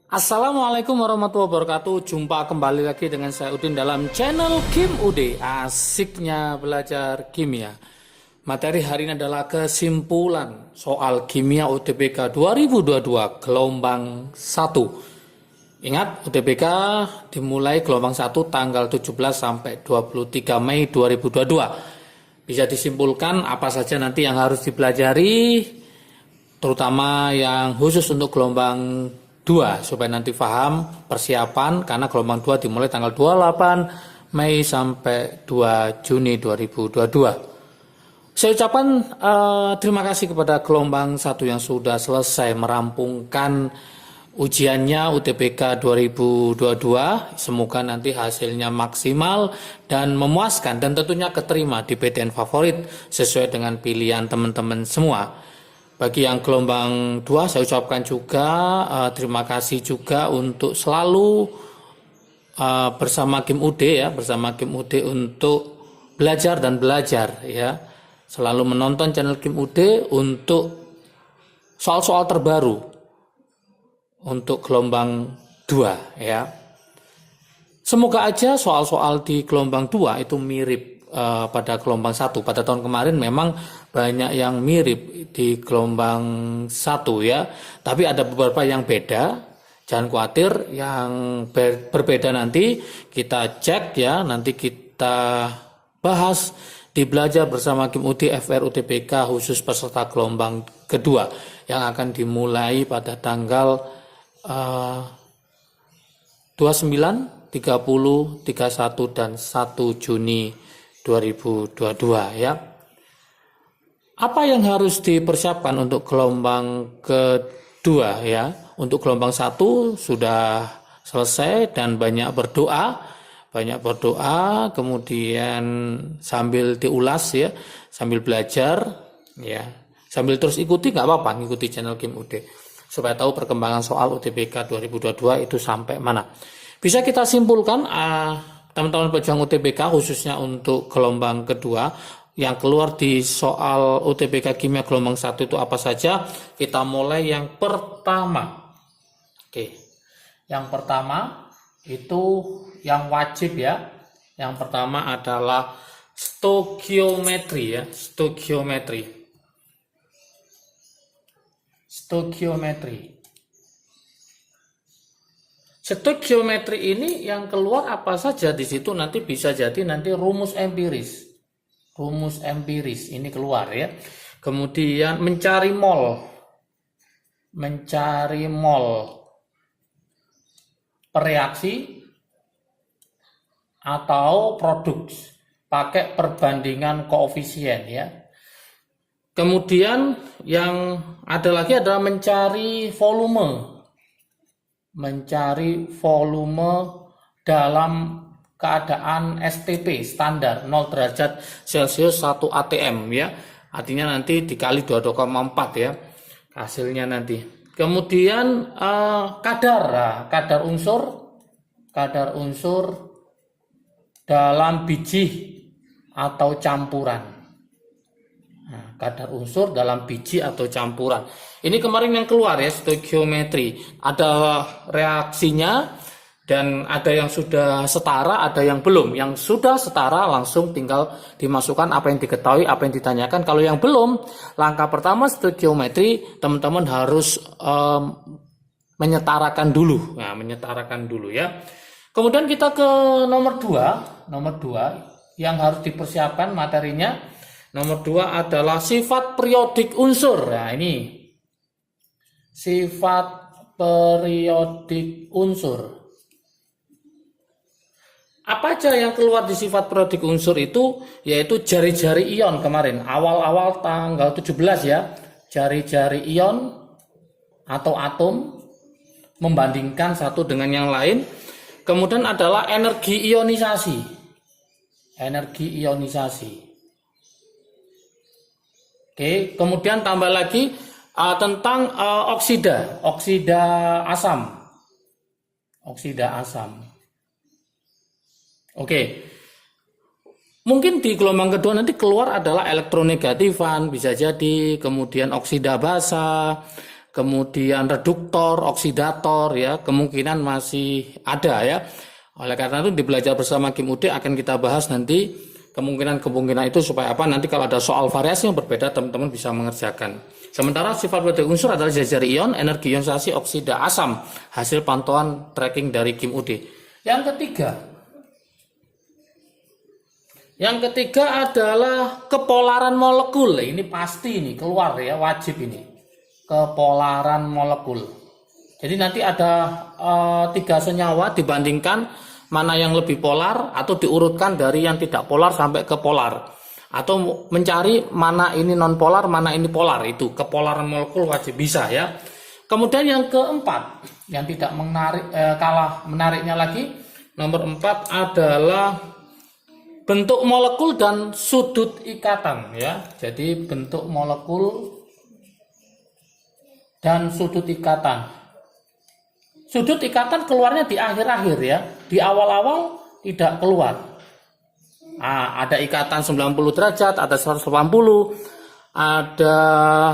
Assalamualaikum warahmatullahi wabarakatuh. Jumpa kembali lagi dengan saya Udin dalam channel Kim UD. Asiknya belajar kimia. Materi hari ini adalah kesimpulan soal kimia UTBK 2022 gelombang 1. Ingat, UTBK dimulai gelombang 1 tanggal 17 sampai 23 Mei 2022. Bisa disimpulkan apa saja nanti yang harus dipelajari, terutama yang khusus untuk gelombang 2, supaya nanti paham persiapan, karena gelombang 2 dimulai tanggal 28 Mei sampai 2 Juni 2022. Saya ucapkan terima kasih kepada gelombang 1 yang sudah selesai merampungkan ujiannya UTBK 2022. Semoga nanti hasilnya maksimal dan memuaskan, dan tentunya keterima di PTN favorit sesuai dengan pilihan teman-teman semua. Bagi yang gelombang 2, saya ucapkan juga terima kasih juga untuk selalu bersama Kim UD untuk belajar dan belajar ya. Selalu menonton channel Kim UD untuk soal-soal terbaru untuk gelombang 2 ya. Semoga aja soal-soal di gelombang 2 itu mirip pada gelombang 1. Pada tahun kemarin memang banyak yang mirip di gelombang 1 ya, tapi ada beberapa yang beda. Jangan khawatir, yang berbeda nanti kita cek ya, nanti kita bahas di belajar bersama Kim UD FR UTBK khusus peserta gelombang kedua yang akan dimulai pada tanggal 29, 30, 31 dan 1 Juni 2022 ya. Apa yang harus dipersiapkan untuk gelombang kedua ya? Untuk gelombang 1 sudah selesai dan banyak berdoa, kemudian sambil diulas ya, sambil belajar ya, sambil terus ikuti, nggak apa-apa, ngikuti channel Kim UD supaya tahu perkembangan soal UTBK 2022 itu sampai mana. Bisa kita simpulkan teman-teman pejuang UTBK khususnya untuk gelombang kedua yang keluar di soal UTBK kimia gelombang 1 itu apa saja. Kita mulai yang pertama. Oke. Yang pertama itu yang wajib ya. Yang pertama adalah stoikiometri ya, stoikiometri. Stoikiometri ini yang keluar apa saja di situ, nanti bisa jadi nanti rumus empiris ini keluar ya. Kemudian mencari mol pereaksi atau produk pakai perbandingan koefisien ya. Kemudian yang ada lagi adalah mencari volume dalam keadaan STP standar 0 derajat Celcius 1 atm ya. Artinya nanti dikali 22,4 ya hasilnya nanti. Kemudian kadar unsur dalam biji atau campuran. Kadar unsur dalam biji atau campuran. Ini kemarin yang keluar ya, stoikiometri. Ada reaksinya dan ada yang sudah setara, ada yang belum. Yang sudah setara langsung tinggal dimasukkan apa yang diketahui, apa yang ditanyakan. Kalau yang belum, langkah pertama stoikiometri, teman-teman harus menyetarakan dulu. Nah, menyetarakan dulu ya. Kemudian kita ke nomor 2 yang harus dipersiapkan materinya. Nomor 2 adalah sifat periodik unsur. Nah, ini sifat periodik unsur. Apa aja yang keluar di sifat periodik unsur itu? Yaitu jari-jari ion kemarin, awal-awal tanggal 17 ya. Jari-jari ion atau atom membandingkan satu dengan yang lain. Kemudian adalah energi ionisasi. Oke, kemudian tambah lagi tentang oksida asam. Oke. Mungkin di gelombang kedua nanti keluar adalah elektronegatifan, bisa jadi, kemudian oksida basa, kemudian reduktor, oksidator ya, kemungkinan masih ada ya. Oleh karena itu di belajar bersama Kim UD akan kita bahas nanti kemungkinan itu supaya apa, nanti kalau ada soal variasi yang berbeda teman-teman bisa mengerjakan. Sementara sifat periodik unsur adalah jenis ion, energi ionisasi, oksida, asam, hasil pantauan tracking dari Kim UD. Yang ketiga adalah kepolaran molekul. Ini pasti ini keluar ya, wajib ini. Kepolaran molekul. Jadi nanti ada 3 senyawa dibandingkan mana yang lebih polar atau diurutkan dari yang tidak polar sampai ke polar. Atau mencari mana ini non polar, mana ini polar. Itu kepolaran molekul wajib bisa ya. Kemudian yang keempat, yang tidak kalah menariknya lagi, nomor 4 adalah bentuk molekul dan sudut ikatan ya. Jadi bentuk molekul dan sudut ikatan. Sudut ikatan keluarnya di akhir-akhir ya. Di awal-awal tidak keluar. Ada ikatan 90 derajat, ada 180, ada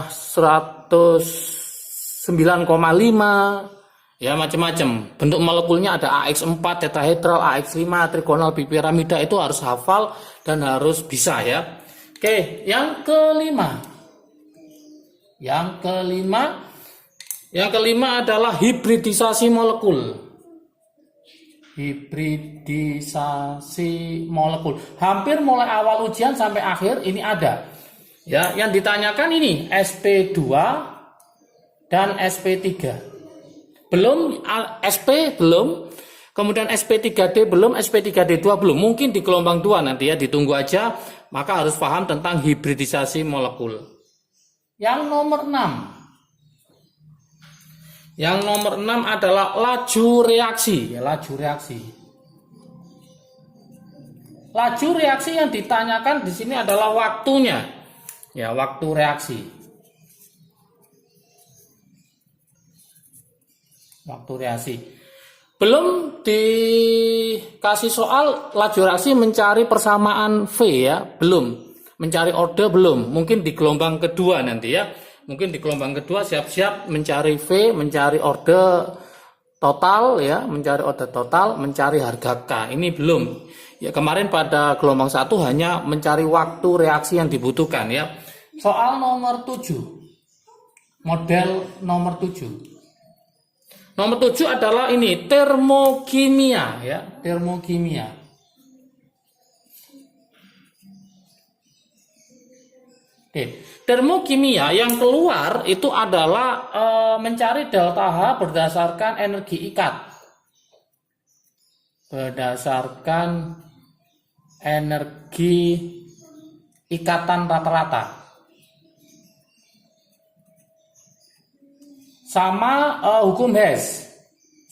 109,5, ya macam-macam. Bentuk molekulnya ada AX4, tetrahedral, AX5, trigonal, bipiramida, itu harus hafal dan harus bisa ya. Oke, yang kelima. Yang kelima adalah hibridisasi molekul. Hibridisasi molekul. Hampir mulai awal ujian sampai akhir ini ada. Ya, yang ditanyakan ini SP2 dan SP3. Belum SP belum, kemudian SP3D belum, SP3D2 belum. Mungkin di gelombang 2 nanti ya, ditunggu aja. Maka harus paham tentang hibridisasi molekul. Yang nomor 6. Yang nomor 6 adalah laju reaksi. Ya, laju reaksi. Laju reaksi yang ditanyakan di sini adalah waktunya. Ya, waktu reaksi. Waktu reaksi. Belum dikasih soal laju reaksi mencari persamaan V ya, belum. Mencari orde belum. Mungkin di gelombang kedua nanti ya. Mungkin di gelombang kedua siap-siap mencari V, mencari orde total ya, mencari orde total, mencari harga K. Ini belum. Ya, kemarin pada gelombang 1 hanya mencari waktu reaksi yang dibutuhkan ya. Soal nomor 7. Model nomor 7. Nomor 7 adalah ini termokimia ya, termokimia. Oke. Termokimia yang keluar itu adalah mencari delta H berdasarkan energi ikat. Berdasarkan energi ikatan rata-rata. Sama hukum Hess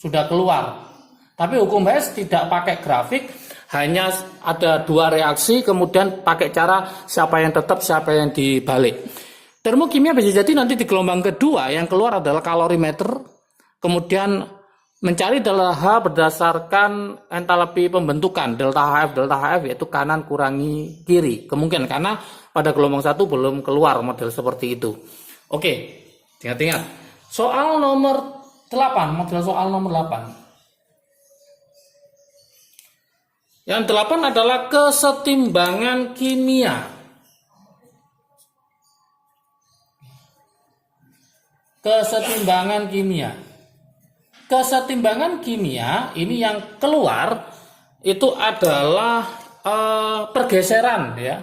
sudah keluar. Tapi hukum Hess tidak pakai grafik. Hanya ada 2 reaksi, kemudian pakai cara siapa yang tetap, siapa yang dibalik. Termokimia bisa jadi nanti di gelombang kedua yang keluar adalah kalorimeter, kemudian mencari delta H berdasarkan entalpi pembentukan, delta HF yaitu kanan kurangi kiri. Kemungkinan karena pada gelombang 1 belum keluar model seperti itu. Oke, ingat-ingat. Soal nomor 8, model soal nomor 8. Yang 8 adalah kesetimbangan kimia. Kesetimbangan kimia. Kesetimbangan kimia ini yang keluar itu adalah pergeseran ya.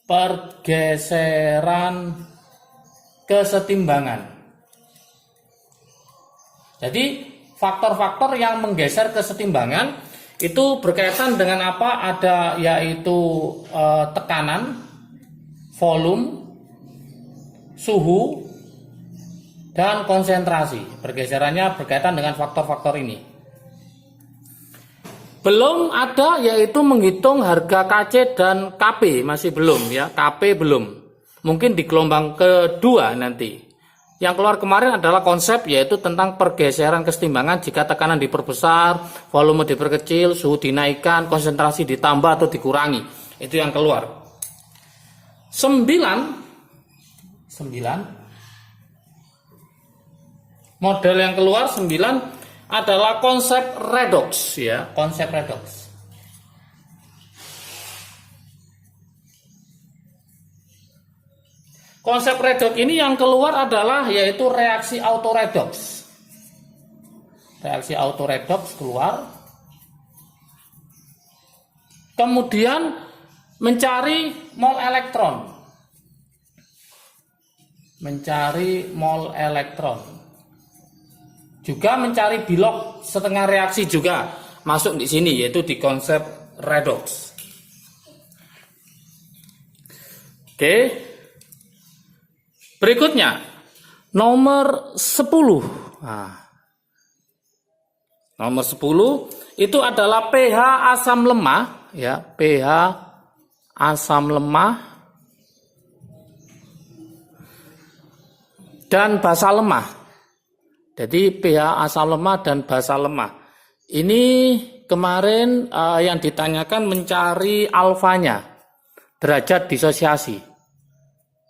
Pergeseran kesetimbangan. Jadi faktor-faktor yang menggeser kesetimbangan itu berkaitan dengan apa? Ada yaitu tekanan, volume, suhu, dan konsentrasi. Pergeserannya berkaitan dengan faktor-faktor ini. Belum ada yaitu menghitung harga KC dan KP, masih belum ya. KP belum. Mungkin di gelombang kedua nanti. Yang keluar kemarin adalah konsep yaitu tentang pergeseran kesetimbangan jika tekanan diperbesar, volume diperkecil, suhu dinaikkan, konsentrasi ditambah atau dikurangi. Itu yang keluar. 9 Model yang keluar 9 adalah konsep redox ya, konsep redox. Konsep redox ini yang keluar adalah yaitu reaksi autoredox. Reaksi autoredox keluar. Kemudian mencari mol elektron. Mencari mol elektron. Juga mencari bilok setengah reaksi juga masuk di sini yaitu di konsep redox. Oke. Berikutnya nomor 10. Nah, nomor 10 itu adalah pH asam lemah ya, pH asam lemah dan basa lemah. Jadi pH asam lemah dan basa lemah. Ini kemarin yang ditanyakan mencari alfanya, derajat disosiasi.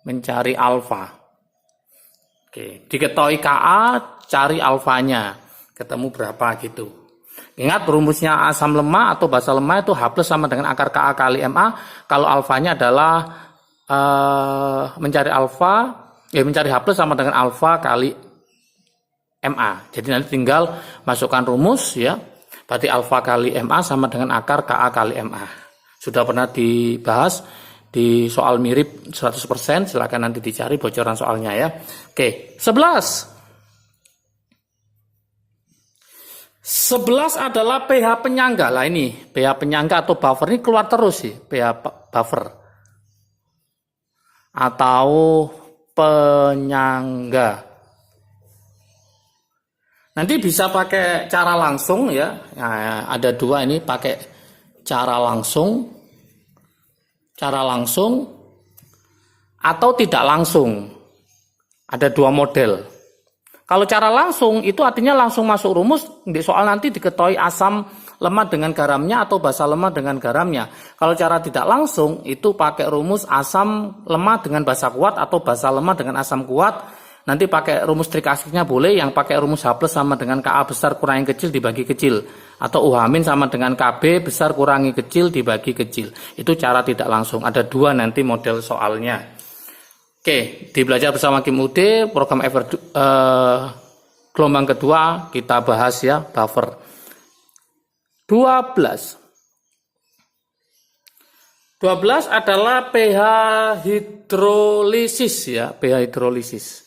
Mencari alfa. Oke, diketahui Ka, cari alfanya. Ketemu berapa gitu. Ingat rumusnya asam lemah atau basa lemah itu H+ sama dengan akar Ka kali Ma. Kalau alfanya adalah mencari alfa, mencari H+ sama dengan alfa kali Ma. Jadi nanti tinggal masukkan rumus ya. Berarti alfa kali Ma sama dengan akar Ka kali Ma. Sudah pernah dibahas di soal mirip 100%, silakan nanti dicari bocoran soalnya ya. Oke, 11. 11 adalah pH penyangga. Lah ini, pH penyangga atau buffer ini keluar terus sih, pH buffer. Atau penyangga. Nanti bisa pakai cara langsung ya. Nah, ada dua ini pakai cara langsung atau tidak langsung. Ada dua model. Kalau cara langsung itu artinya langsung masuk rumus, di soal nanti diketahui asam lemah dengan garamnya atau basa lemah dengan garamnya. Kalau cara tidak langsung itu pakai rumus asam lemah dengan basa kuat atau basa lemah dengan asam kuat. Nanti pakai rumus trik asiknya boleh, yang pakai rumus H+ sama dengan Ka besar kurangi kecil dibagi kecil. Atau UH- sama dengan Kb besar kurangi kecil dibagi kecil. Itu cara tidak langsung. Ada dua nanti model soalnya. Oke, di belajar bersama Kim UD, program gelombang kedua kita bahas ya, buffer. 12. 12 adalah pH hidrolisis ya, pH hidrolisis.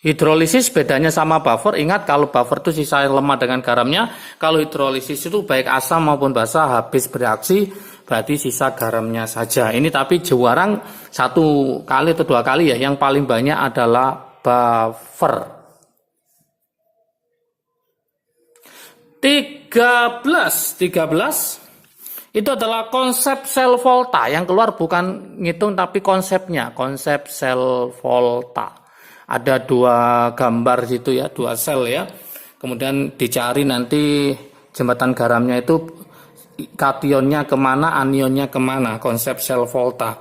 Hidrolisis bedanya sama buffer, ingat kalau buffer itu sisa air lemah dengan garamnya, kalau hidrolisis itu baik asam maupun basa habis bereaksi, berarti sisa garamnya saja. Ini tapi jarang satu kali atau dua kali ya, yang paling banyak adalah buffer. 13 itu adalah konsep sel volta, yang keluar bukan ngitung tapi konsepnya, konsep sel volta. Ada dua gambar situ ya, dua sel ya. Kemudian dicari nanti jembatan garamnya itu kationnya kemana, anionnya kemana. Konsep sel volta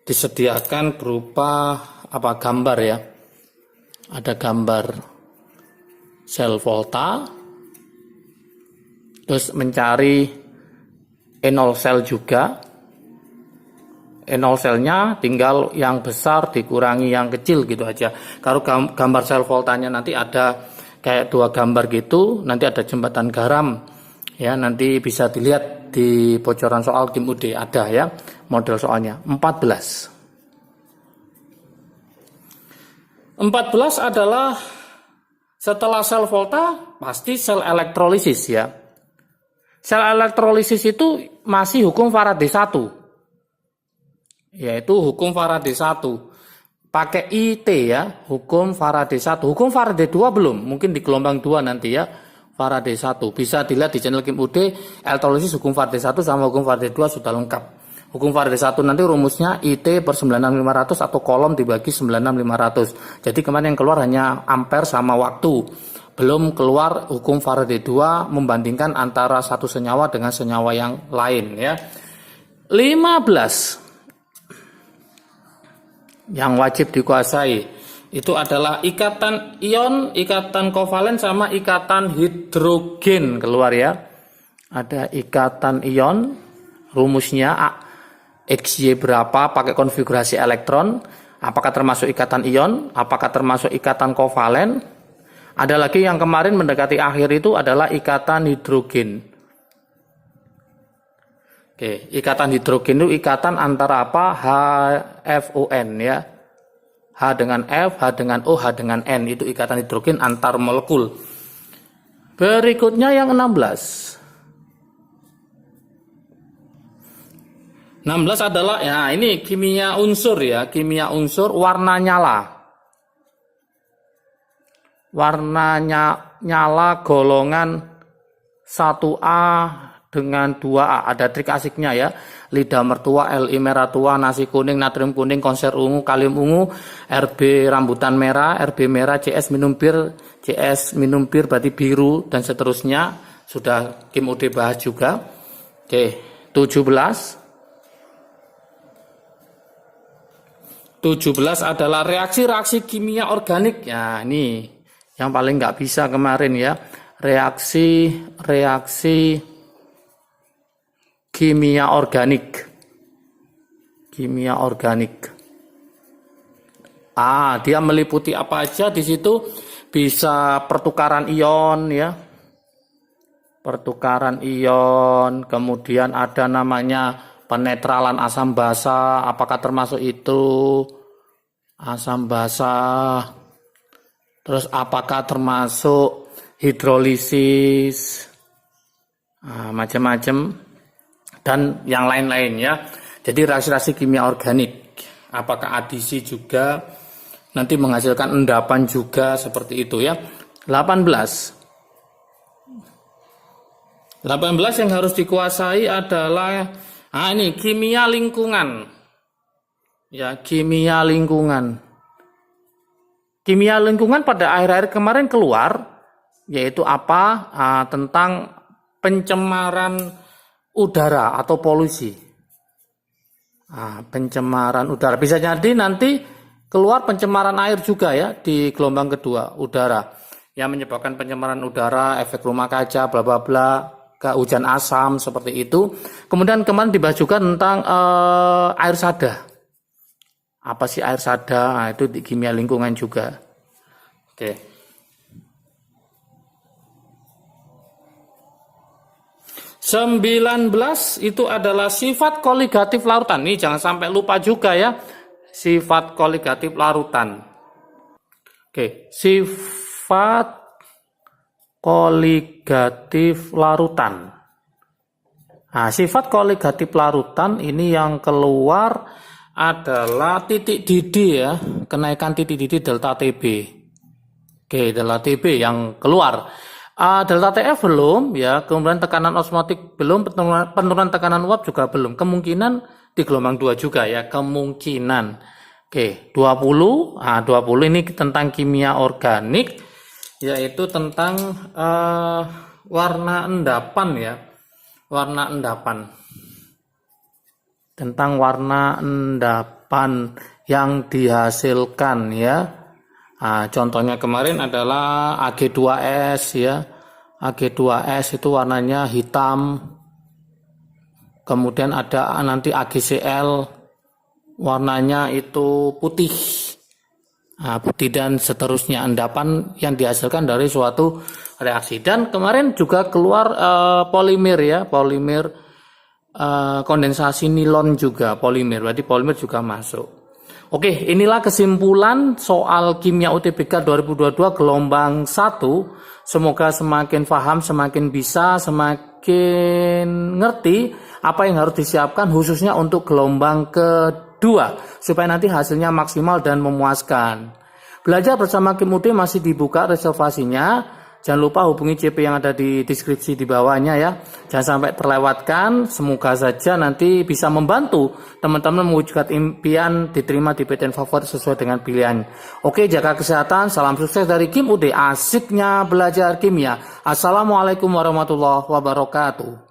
disediakan berupa gambar ya. Ada gambar sel volta. Terus mencari enol sel juga. Enol selnya tinggal yang besar dikurangi yang kecil gitu aja. Kalau gambar sel voltanya nanti ada kayak dua gambar gitu, nanti ada jembatan garam ya, nanti bisa dilihat di bocoran soal Kim UD ada ya model soalnya. 14 adalah setelah sel volta pasti sel elektrolisis ya. Sel elektrolisis itu masih hukum Faraday 1. Yaitu hukum Faraday 1 pakai IT ya, hukum Faraday 1. Hukum Faraday 2 belum, mungkin di gelombang 2 nanti ya. Faraday 1 bisa dilihat di channel Kim UD, elektrolisis hukum Faraday 1 sama hukum Faraday 2 sudah lengkap. Hukum Faraday 1 nanti rumusnya IT per 96500 atau kolom dibagi 96500. Jadi kemarin yang keluar hanya ampere sama waktu, belum keluar hukum Faraday 2 membandingkan antara satu senyawa dengan senyawa yang lain ya. 15 yang wajib dikuasai Itu adalah ikatan ion, ikatan kovalen sama ikatan hidrogen keluar ya. Ada ikatan ion, rumusnya XY berapa pakai konfigurasi elektron, apakah termasuk ikatan ion, apakah termasuk ikatan kovalen. Ada lagi yang kemarin mendekati akhir itu adalah ikatan hidrogen. Oke, ikatan hidrogen itu ikatan antara apa? HFON ya. H dengan F, H dengan O, H dengan N, itu ikatan hidrogen antar molekul. Berikutnya yang 16. 16 adalah ya ini kimia unsur ya, kimia unsur warna nyala. Warnanya nyala golongan 1A dengan 2A. Ada trik asiknya ya. Lidah mertua, Li merah tua, nasi kuning, natrium kuning, konser ungu, kalium ungu, Rb rambutan merah, Rb merah, CS minum bir berarti biru dan seterusnya. Sudah Kim UD bahas juga. Oke, 17. 17 adalah reaksi-reaksi kimia organik. Ya, ini yang paling nggak bisa kemarin ya. Reaksi kimia organik. Kimia organik. Dia meliputi apa aja di situ? Bisa pertukaran ion ya. Pertukaran ion, kemudian ada namanya penetralan asam basa, apakah termasuk itu asam basa? Terus apakah termasuk hidrolisis? Macam-macam dan yang lain-lain ya. Jadi reaksi-reaksi kimia organik, apakah adisi juga nanti menghasilkan endapan juga seperti itu ya. 18 yang harus dikuasai adalah ini kimia lingkungan. Ya, kimia lingkungan. Kimia lingkungan pada akhir-akhir kemarin keluar, yaitu apa? Tentang pencemaran udara atau polusi. Pencemaran udara. Bisa jadi nanti keluar pencemaran air juga ya di gelombang kedua udara. Yang menyebabkan pencemaran udara, efek rumah kaca, bla bla bla, ke hujan asam seperti itu. Kemudian kemarin dibahas juga tentang air sada. Apa sih air sada? Itu di kimia lingkungan juga. Oke. Sembilan belas itu adalah sifat koligatif larutan. Ini jangan sampai lupa juga ya. Sifat koligatif larutan. Oke, sifat koligatif larutan. Sifat koligatif larutan ini yang keluar adalah titik didih ya, kenaikan titik didih delta TB. Oke, delta TB yang keluar. Delta TF belum ya, kemudian tekanan osmotik belum, penurunan tekanan uap juga belum. Kemungkinan di gelombang 2 juga ya, kemungkinan. Oke, 20. 20 ini tentang kimia organik, yaitu tentang warna endapan ya, warna endapan, tentang warna endapan yang dihasilkan ya. Contohnya kemarin adalah Ag2S ya, Ag2S itu warnanya hitam, kemudian ada nanti AgCl warnanya itu putih. Putih dan seterusnya, endapan yang dihasilkan dari suatu reaksi. Dan kemarin juga keluar polimer ya, polimer kondensasi nilon juga polimer, berarti polimer juga masuk. Oke, inilah kesimpulan soal kimia UTBK 2022 gelombang 1. Semoga semakin paham, semakin bisa, semakin ngerti apa yang harus disiapkan khususnya untuk gelombang kedua, supaya nanti hasilnya maksimal dan memuaskan. Belajar bersama Kim UD masih dibuka reservasinya. Jangan lupa hubungi CP yang ada di deskripsi di bawahnya ya. Jangan sampai terlewatkan. Semoga saja nanti bisa membantu teman-teman mewujudkan impian diterima di PTN favorit sesuai dengan pilihan. Oke, jaga kesehatan. Salam sukses dari Kim UD. Asiknya belajar kimia. Assalamualaikum warahmatullahi wabarakatuh.